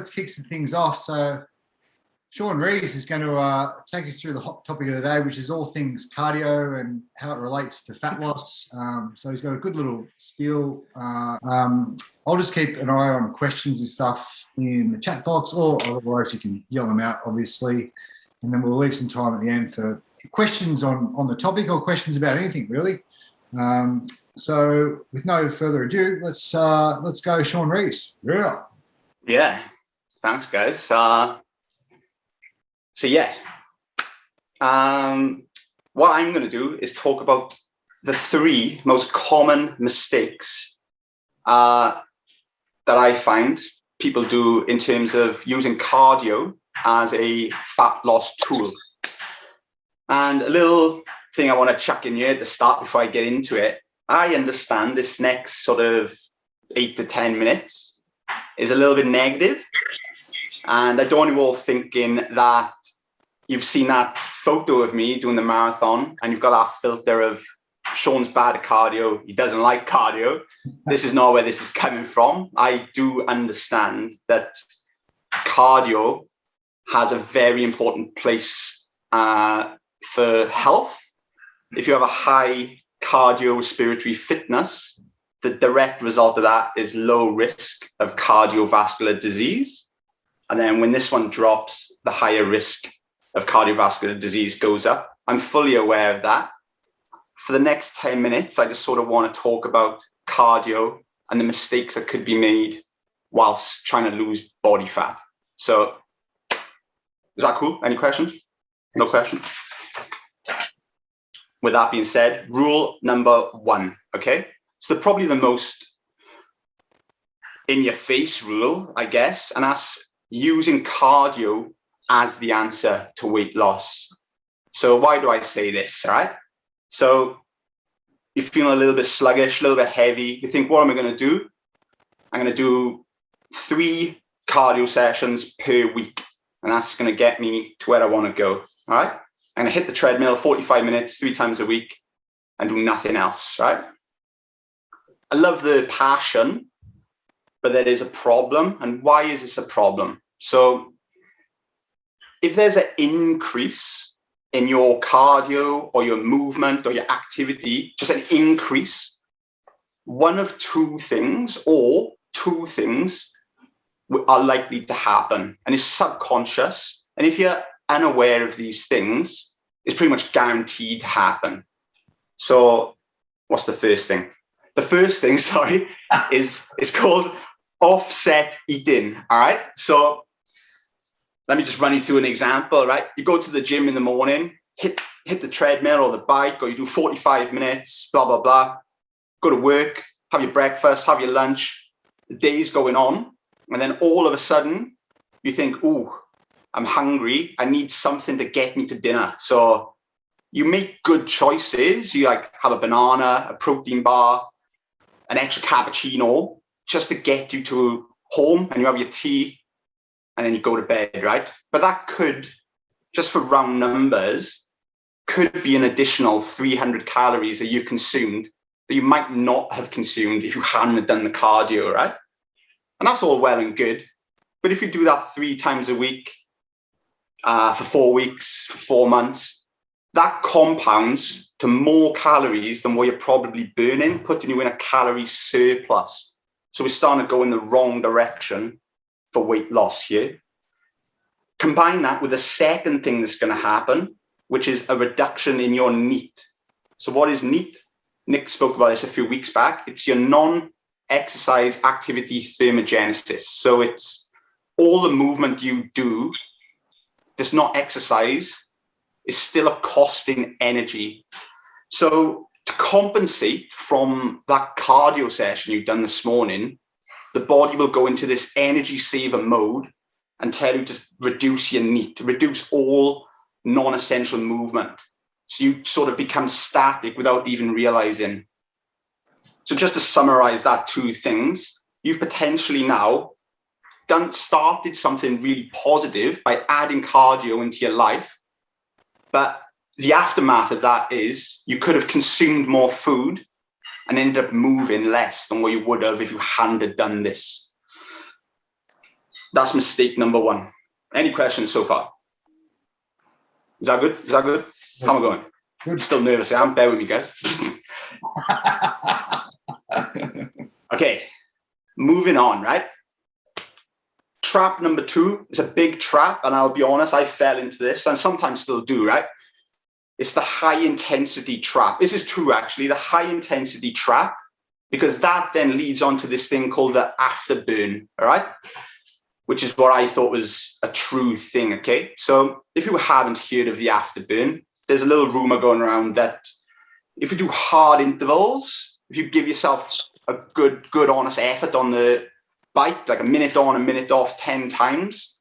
let's kick some things off. So Sean Rees is going to take us through the hot topic of the day, which is all things cardio and how it relates to fat loss. So he's got a good little spiel. I'll just keep an eye on questions and stuff in the chat box, or otherwise you can yell them out, obviously. And then we'll leave some time at the end for questions on the topic or questions about anything, really. So with no further ado, let's go, Sean Rees. Yeah. Thanks, guys. So yeah, what I'm going to do is talk about the 3 most common mistakes that I find people do in terms of using cardio as a fat loss tool. And a little thing I want to chuck in here at the start before I get into it. I understand this next sort of 8 to 10 minutes is a little bit negative. And I don't want you all thinking that you've seen that photo of me doing the marathon and you've got that filter of Sean's bad at cardio, he doesn't like cardio. This is not where this is coming from. I do understand that cardio has a very important place for health. If you have a high cardiorespiratory fitness, the direct result of that is low risk of cardiovascular disease. And then when this one drops, the higher risk of cardiovascular disease goes up. I'm fully aware of that. For the next 10 minutes, I just sort of want to talk about cardio and the mistakes that could be made whilst trying to lose body fat. So is that cool? Any questions? No questions? With that being said, rule number 1, okay? So probably the most in your face rule, I guess, and that's using cardio as the answer to weight loss. So why do I say this, all right? So you're feeling a little bit sluggish, a little bit heavy. You think, what am I going to do? I'm going to do 3 cardio sessions per week, and that's going to get me to where I want to go, all right? I'm going to hit the treadmill 45 minutes, 3 times a week, and do nothing else, right? I love the passion, but there is a problem. And why is this a problem? So if there's an increase in your cardio or your movement or your activity, just an increase, one of 2 things or 2 things are likely to happen, and it's subconscious. And if you're unaware of these things, it's pretty much guaranteed to happen. So what's the first thing? The first thing, sorry, is called offset eating, all right? So let me just run you through an example, right? You go to the gym in the morning, hit the treadmill or the bike, or you do 45 minutes, blah, blah, blah. Go to work, have your breakfast, have your lunch. The day's going on. And then all of a sudden, you think, ooh, I'm hungry. I need something to get me to dinner. So you make good choices. You like have a banana, a protein bar, an extra cappuccino, just to get you to home, and you have your tea, and then you go to bed, right? But that could, just for round numbers, could be an additional 300 calories that you've consumed that you might not have consumed if you hadn't done the cardio, right? And that's all well and good. But if you do that 3 times a week for 4 weeks, for 4 months, that compounds to more calories than what you're probably burning, putting you in a calorie surplus. So we're starting to go in the wrong direction for weight loss here. Combine that with the second thing that's going to happen, which is a reduction in your NEAT. So what is NEAT? Nick spoke about this a few weeks back. It's your non-exercise activity thermogenesis. So it's all the movement you do that's not exercise is still a cost in energy. So to compensate from that cardio session you've done this morning, the body will go into this energy saver mode and tell you to reduce your NEAT, to reduce all non-essential movement. So you sort of become static without even realizing. So just to summarize that 2 things, you've potentially now started something really positive by adding cardio into your life. But the aftermath of that is you could have consumed more food and ended up moving less than what you would have if you hadn't done this. That's mistake number one. Any questions so far? Is that good? Is that good? How am I going? Good. Still nervous. I am. Bear with me, guys. Okay, moving on, right? Trap number two is a big trap, and I'll be honest, I fell into this, and sometimes still do, right? It's the high intensity trap. This is true, actually, the high intensity trap, because that then leads on to this thing called the afterburn, all right? Which is what I thought was a true thing, okay? So if you haven't heard of the afterburn, there's a little rumor going around that if you do hard intervals, if you give yourself a good honest effort on the bike, like a minute on, a minute off 10 times,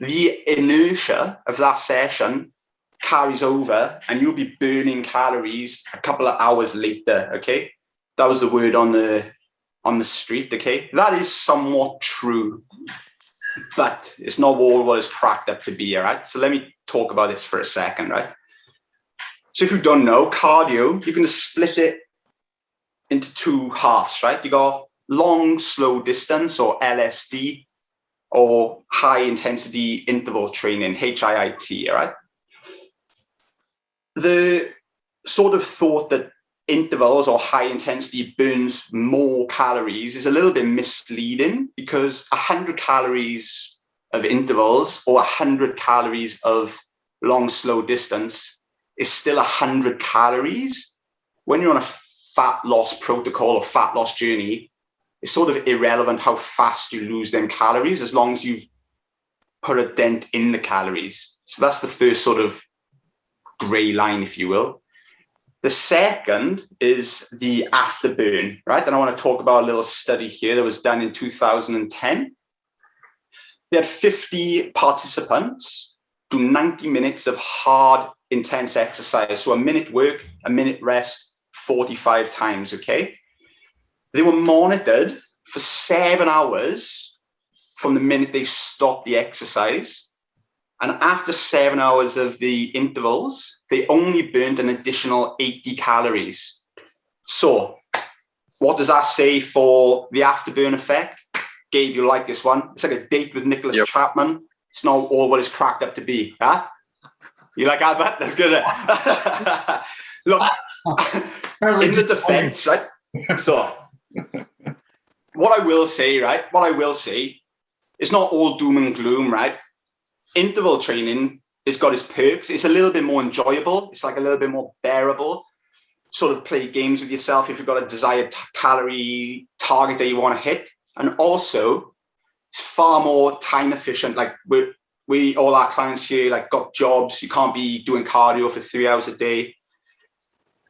the inertia of that session carries over and you'll be burning calories a couple of hours later, okay? That was the word on the street, okay? That is somewhat true, but it's not all what it's cracked up to be, all right? So let me talk about this for a second, right? So if you don't know, cardio, you're going to split it into two halves, right? You got long, slow distance, or LSD, or high intensity interval training, HIIT, all right? The sort of thought that intervals or high intensity burns more calories is a little bit misleading, because 100 calories of intervals or 100 calories of long, slow distance is still 100 calories. When you're on a fat loss protocol or fat loss journey, it's sort of irrelevant how fast you lose them calories, as long as you've put a dent in the calories. So that's the first sort of gray line, if you will. The second is the afterburn, right? And I want to talk about a little study here that was done in 2010. They had 50 participants do 90 minutes of hard, intense exercise. So a minute work, a minute rest, 45 times, okay? They were monitored for 7 hours from the minute they stopped the exercise. And after 7 hours of the intervals, they only burned an additional 80 calories. So what does that say for the afterburn effect? Gabe, you like this one? It's like a date with Nicholas Chapman. It's not all what it's cracked up to be. Huh? You like that? That's good. Look, in the defense, right? So what I will say, right? What I will say, it's not all doom and gloom, right? Interval training has got its perks. It's a little bit more enjoyable. It's like a little bit more bearable. Sort of play games with yourself if you've got a desired calorie target that you want to hit. And also, it's far more time efficient. Like we all our clients here, like, got jobs. You can't be doing cardio for 3 hours a day.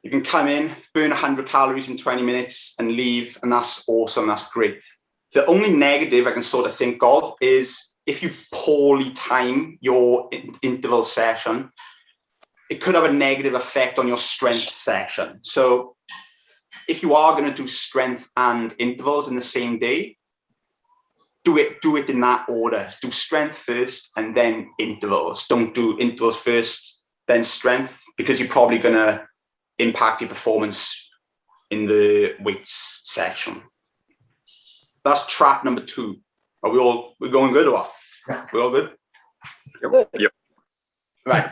You can come in, burn 100 calories in 20 minutes and leave. And that's awesome. That's great. The only negative I can sort of think of is if you poorly time your interval session, it could have a negative effect on your strength session. So if you are going to do strength and intervals in the same day, do it in that order. Do strength first and then intervals. Don't do intervals first, then strength, because you're probably going to impact your performance in the weights section. That's trap number 2. Are we going good or what? Yeah. We all good? Yep. Right.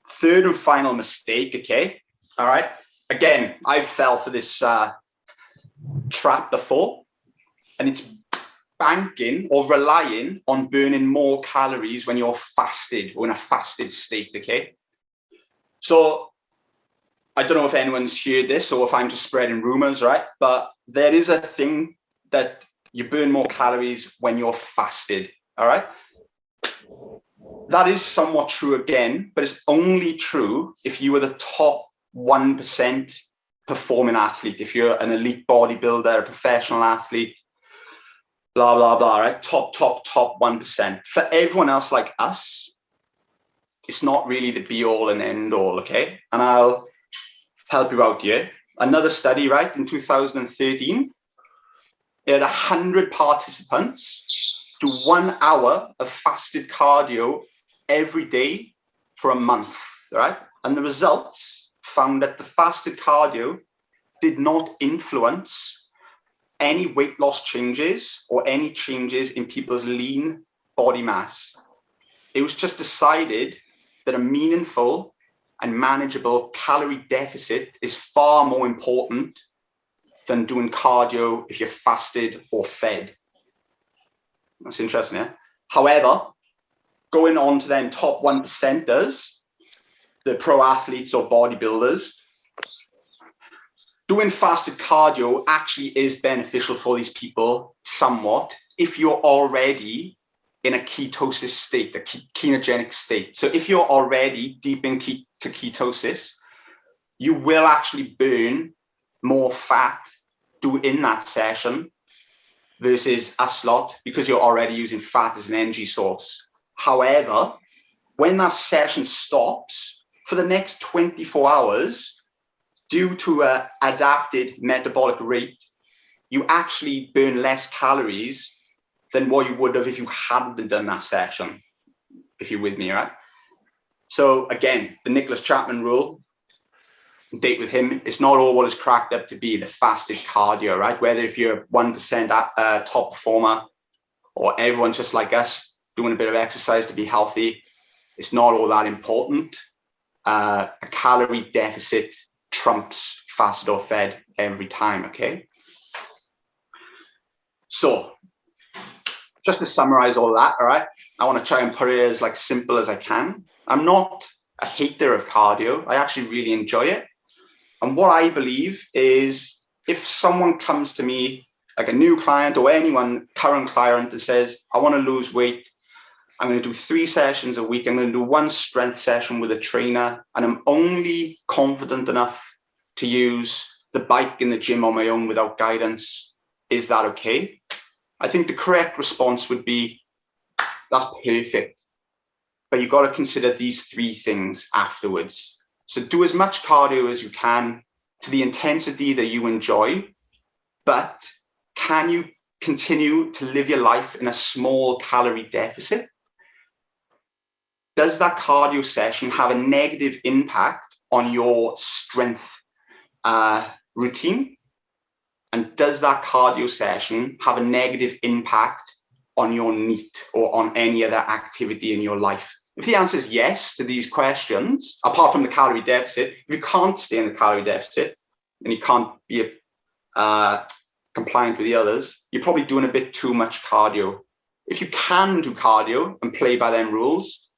Third and final mistake, okay? All right. Again, I fell for this trap before, and it's banking or relying on burning more calories when you're fasted or in a fasted state, okay? So I don't know if anyone's heard this or if I'm just spreading rumors, right? But there is a thing that you burn more calories when you're fasted, all right? That is somewhat true again, but it's only true if you are the top 1% performing athlete, if you're an elite bodybuilder, a professional athlete, blah, blah, blah, right? Top 1%. For everyone else like us, it's not really the be all and end all, okay? And I'll help you out here. Another study, right, in 2013, it had 100 participants do 1 hour of fasted cardio every day for a month, right? And the results found that the fasted cardio did not influence any weight loss changes or any changes in people's lean body mass. It was just decided that a meaningful and manageable calorie deficit is far more important than doing cardio if you're fasted or fed. That's interesting, yeah? However, going on to them top 1%ers, the pro athletes or bodybuilders, doing fasted cardio actually is beneficial for these people somewhat if you're already in a ketosis state, a ketogenic state. So if you're already deep in ketosis, you will actually burn more fat in that session versus a slot because you're already using fat as an energy source. However, when that session stops for the next 24 hours, due to an adapted metabolic rate, you actually burn less calories than what you would have if you hadn't done that session, if you're with me, right? So again, the Nicholas Chapman rule, date with him, it's not all what is cracked up to be, the fasted cardio, right? Whether if you're 1% top performer or everyone's just like us doing a bit of exercise to be healthy, it's not all that important. A calorie deficit trumps fasted or fed every time, okay? So just to summarize all that, all right, I want to try and put it as like simple as I can. I'm not a hater of cardio. I actually really enjoy it. And what I believe is if someone comes to me, like a new client or anyone, current client, that says, I want to lose weight, I'm going to do 3 sessions a week. I'm going to do 1 strength session with a trainer, and I'm only confident enough to use the bike in the gym on my own without guidance. Is that okay? I think the correct response would be, that's perfect. But you've got to consider these 3 things afterwards. So do as much cardio as you can to the intensity that you enjoy, but can you continue to live your life in a small calorie deficit? Does that cardio session have a negative impact on your strength routine? And does that cardio session have a negative impact on your NEAT or on any other activity in your life? If the answer is yes to these questions, apart from the calorie deficit, if you can't stay in the calorie deficit and you can't be compliant with the others, you're probably doing a bit too much cardio. If you can do cardio and play by them rules,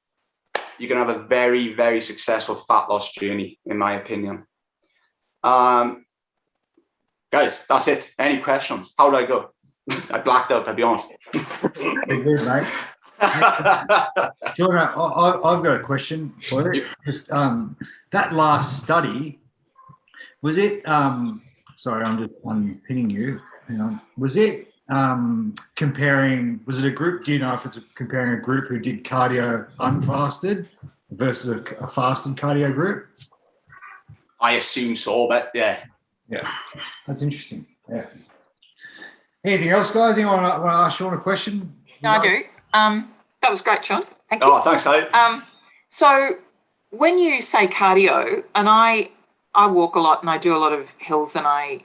you're going to have a very, very successful fat loss journey, in my opinion. Guys, that's it. Any questions? How did I go? I blacked out, I'll be honest. Very good, mate. Jordan, I've got a question for you. Just that last study, was it? Sorry, I'm pinning you. Hang on. Was it comparing? Was it a group? Do you know if it's comparing a group who did cardio unfasted versus a fasted cardio group? I assume so, but yeah. Yeah, that's interesting. Yeah. Anything else, guys? Anyone want to ask Sean a question? No, I do. That was great, Sean. Thank you. Oh, thanks, Sally. So when you say cardio, and I walk a lot and I do a lot of hills, and I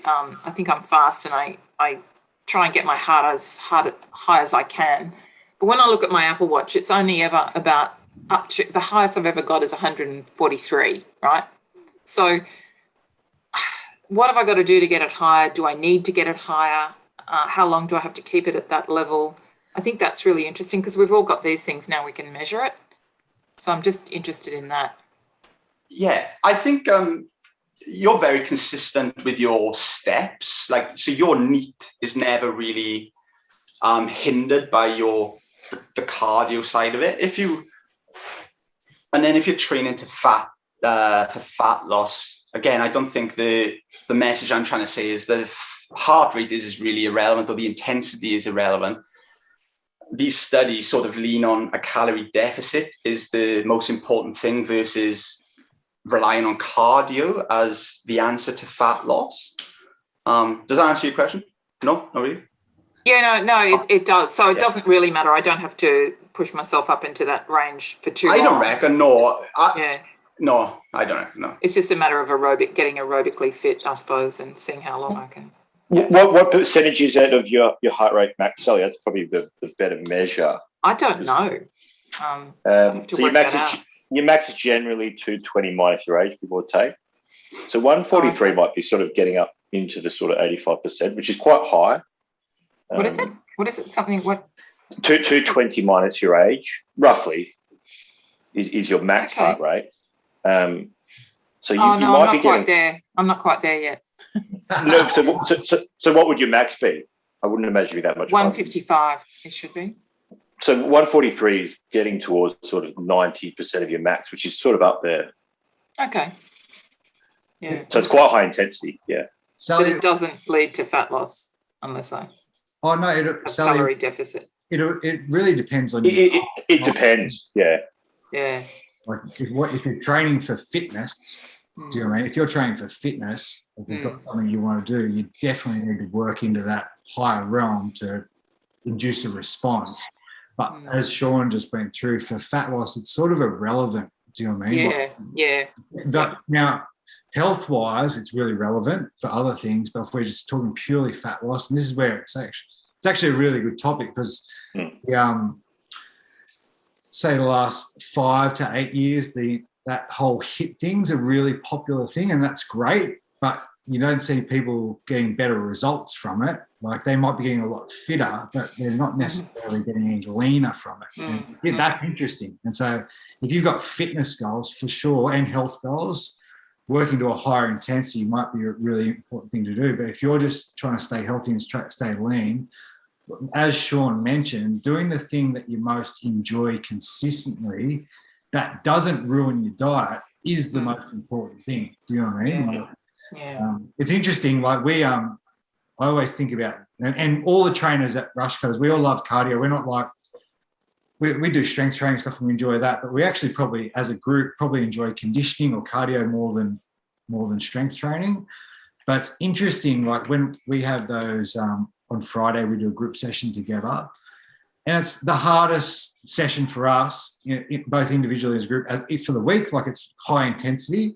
think I'm fast, and I try and get my heart as high as I can. But when I look at my Apple Watch, it's only ever about up to the highest I've ever got is 143, right? So what have I got to do to get it higher? Do I need to get it higher? How long do I have to keep it at that level? I think that's really interesting because we've all got these things now, we can measure it. So I'm just interested in that. Yeah, I think you're very consistent with your steps. Like, so your NEAT is never really hindered by the cardio side of it. If you're training to for fat loss, again, I don't think the message I'm trying to say is that heart rate is really irrelevant or the intensity is irrelevant. These studies sort of lean on a calorie deficit is the most important thing versus relying on cardio as the answer to fat loss. Does that answer your question? No, not really? Yeah, no, it does. So it doesn't really matter. I don't have to push myself up into that range for too long. I don't reckon, no. No, I don't reckon, no. It's just a matter of getting aerobically fit, I suppose, and seeing how long I can. What percentage is that of your heart rate max, Sally? That's probably the better measure. I don't know. I have to So work that out. your max is generally 220 minus your age, give or take. So 143 might be sort of getting up into the sort of 85%, which is quite high. What is it? What is it? Something what? 220 minus your age, roughly, is your max heart rate. So you might be I'm not quite there. I'm not quite there yet. No, so what would your max be? I wouldn't imagine you that much. 155, it should be. So 143 is getting towards sort of 90% of your max, which is sort of up there. Okay. Yeah. So it's quite high intensity, yeah. But it doesn't lead to fat loss unless I have calorie deficit. It really depends on it depends, yeah. Yeah. Like if you're training for fitness, do you know what I mean? If you're training for fitness, if you've got something you want to do, you definitely need to work into that higher realm to induce a response. But as Sean just went through, for fat loss, it's sort of irrelevant. Do you know what I mean? Yeah. Now, health-wise, it's really relevant for other things, but if we're just talking purely fat loss, and this is where it's actually a really good topic because say the last 5 to 8 years, that whole HIIT thing's a really popular thing, and that's great, but you don't see people getting better results from it. Like they might be getting a lot fitter, but they're not necessarily getting any leaner from it. And that's interesting. And so if you've got fitness goals for sure and health goals, working to a higher intensity might be a really important thing to do. But if you're just trying to stay healthy and stay lean, as Sean mentioned, doing the thing that you most enjoy consistently that doesn't ruin your diet is the most important thing. Do you know what I mean? Yeah. It's interesting. Like I always think about, and all the trainers at Rush Cutters, we all love cardio. We're not like, we do strength training stuff and we enjoy that, but we actually probably, as a group, probably enjoy conditioning or cardio more than strength training. But it's interesting, like when we have those, on Friday, we do a group session together. And it's the hardest session for us, both individually as a group, for the week. Like it's high intensity,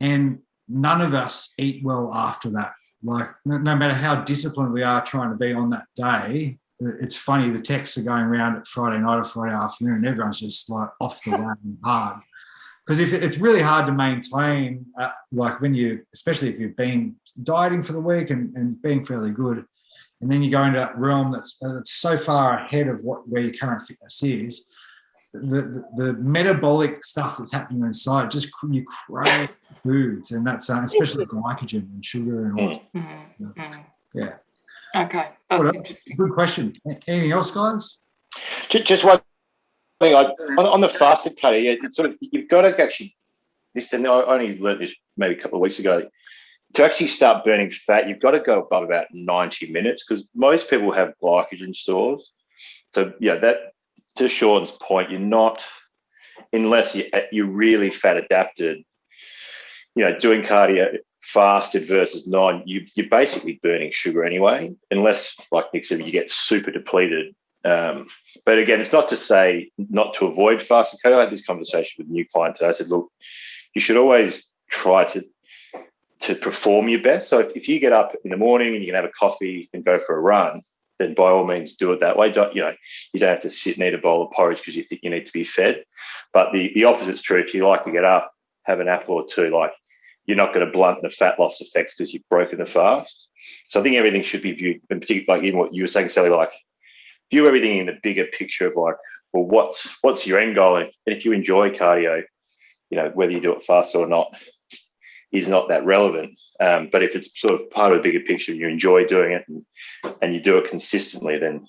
and none of us eat well after that. Like no matter how disciplined we are trying to be on that day, it's funny, the texts are going around at Friday night or Friday afternoon, and everyone's just like off the wagon hard. Because if it's really hard to maintain, like especially if you've been dieting for the week and being fairly good, and then you go into that realm that's so far ahead of where your current fitness is, the metabolic stuff that's happening inside, just you crave foods, and that's especially glycogen and sugar and all that. Yeah. Okay, that's interesting. Good question. Anything else, guys? Just one thing on the fasted cardio, it's sort of, you've got to actually, and I only learned this maybe a couple of weeks ago, to actually start burning fat, you've got to go above about 90 minutes because most people have glycogen stores. So, yeah, that, to Sean's point, you're not, unless you're really fat adapted, doing cardio fasted versus non, you're basically burning sugar anyway, unless, like Nick said, you get super depleted. But again, it's not to say not to avoid fasted cardio. I had this conversation with a new client today. I said, look, you should always try to perform your best. So if you get up in the morning and you can have a coffee and go for a run, then by all means do it that way. You don't have to sit and eat a bowl of porridge because you think you need to be fed. But the opposite's true. If you like to get up, have an apple or two, like you're not going to blunt the fat loss effects because you've broken the fast. So I think everything should be viewed, in particular, like in what you were saying, Sally, like view everything in the bigger picture of like, well, what's your end goal? And if you enjoy cardio, whether you do it fast or not is not that relevant. But if it's sort of part of the bigger picture, you enjoy doing it and you do it consistently, then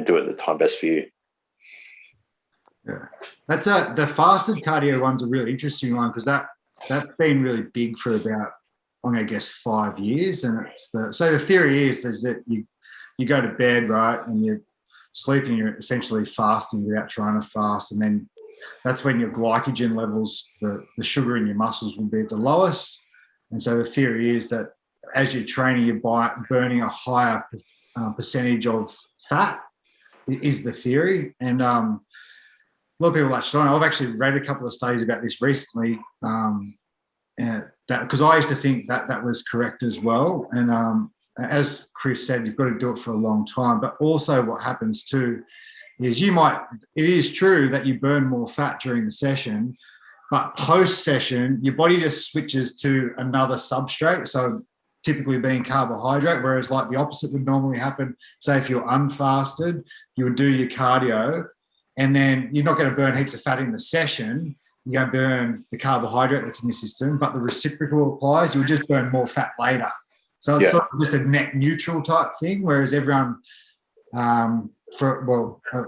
do it at the time best for you. Yeah, that's the fasted cardio one's a really interesting one because that's been really big for about, I guess, 5 years. And so the theory is that you go to bed, right, and you're sleeping, you're essentially fasting without trying to fast, and then that's when your glycogen levels, the sugar in your muscles will be at the lowest. And so the theory is that as you're training, you're burning a higher percentage of fat is the theory. And a lot of people latched on. I've actually read a couple of studies about this recently, because I used to think that was correct as well. And as Chris said, you've got to do it for a long time. But also what happens too is it is true that you burn more fat during the session, but post-session, your body just switches to another substrate. So typically being carbohydrate, whereas like the opposite would normally happen. Say if you're unfasted, you would do your cardio, and then you're not going to burn heaps of fat in the session. You're going to burn the carbohydrate that's in your system, but the reciprocal applies. You'll just burn more fat later. So it's sort of just a net neutral type thing, whereas everyone, a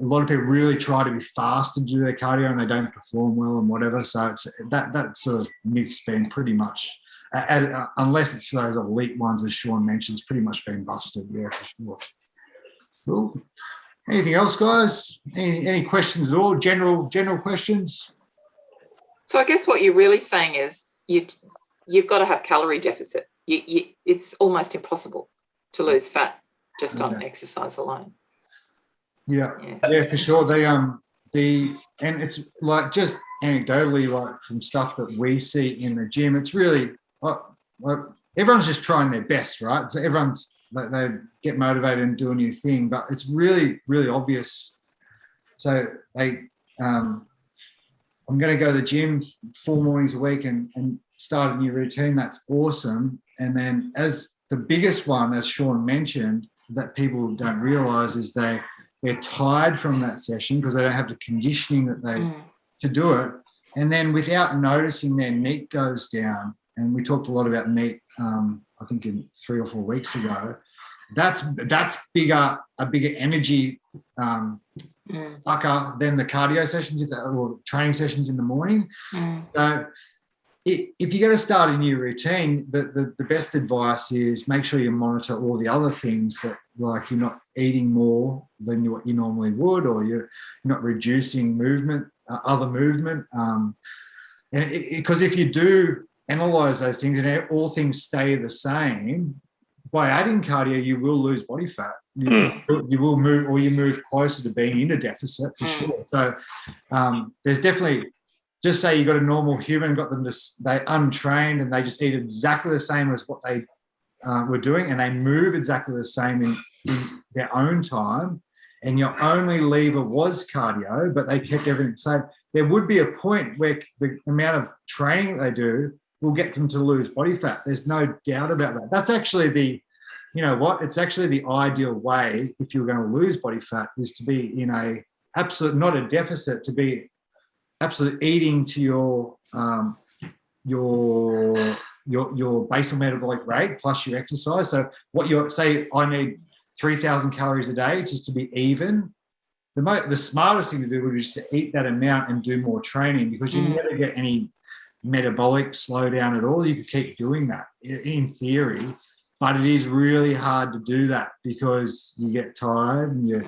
lot of people really try to be fast to do their cardio and they don't perform well and whatever. So it's that sort of myth's been pretty much, unless it's those elite ones, as Sean mentioned, it's pretty much been busted. Yeah, for sure. Cool. Anything else, guys? Any questions at all? General questions? So I guess what you're really saying is you've got to have calorie deficit. It's almost impossible to lose fat just on exercise alone. Yeah, for sure. And it's like just anecdotally, like from stuff that we see in the gym, it's really like everyone's just trying their best, right? So everyone's like they get motivated and do a new thing, but it's really, really obvious. So I'm going to go to the gym 4 mornings a week and start a new routine. That's awesome. And then as the biggest one, as Sean mentioned, that people don't realize is they're tired from that session because they don't have the conditioning that to do it. And then without noticing, their NEAT goes down. And we talked a lot about NEAT, I think in 3 or 4 weeks ago. That's a bigger energy sucker than the cardio sessions or training sessions in the morning. So if you're going to start a new routine, the best advice is make sure you monitor all the other things, that like you're not eating more than what you normally would, or you're not reducing other movement. Because if you do analyze those things and all things stay the same, by adding cardio, you will lose body fat. You will move, or you move closer to being in a deficit for sure. So there's definitely, just say you got a normal human, got them they untrained and they just eat exactly the same as what they were doing, and they move exactly the same in their own time, and your only lever was cardio, but they kept everything the same. There would be a point where the amount of training they do will get them to lose body fat. There's no doubt about that. That's actually it's actually the ideal way, if you're going to lose body fat, is to be in a absolute, not a deficit, to be absolute eating to your basal metabolic rate plus your exercise. So say I need 3,000 calories a day just to be even. The smartest thing to do would be just to eat that amount and do more training, because you never get any metabolic slowdown at all. You could keep doing that in theory, but it is really hard to do that because you get tired and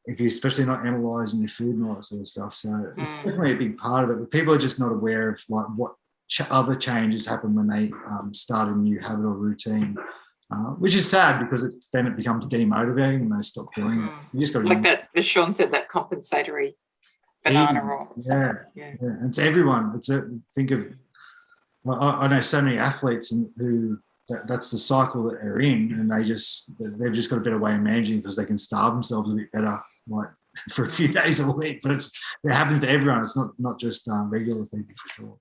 if you're especially not analysing your food and all that sort of stuff. So it's definitely a big part of it. But people are just not aware of like what other changes happen when they start a new habit or routine, which is sad, because then it becomes demotivating and they stop doing it. You just got to, like that, as Sean said, that compensatory banana roll. Yeah. And it's everyone. Think of, I know so many athletes who that's the cycle that they're in, and they've just got a better way of managing because they can starve themselves a bit better, like for a few days a week. But it happens to everyone. It's not just regular people, for sure.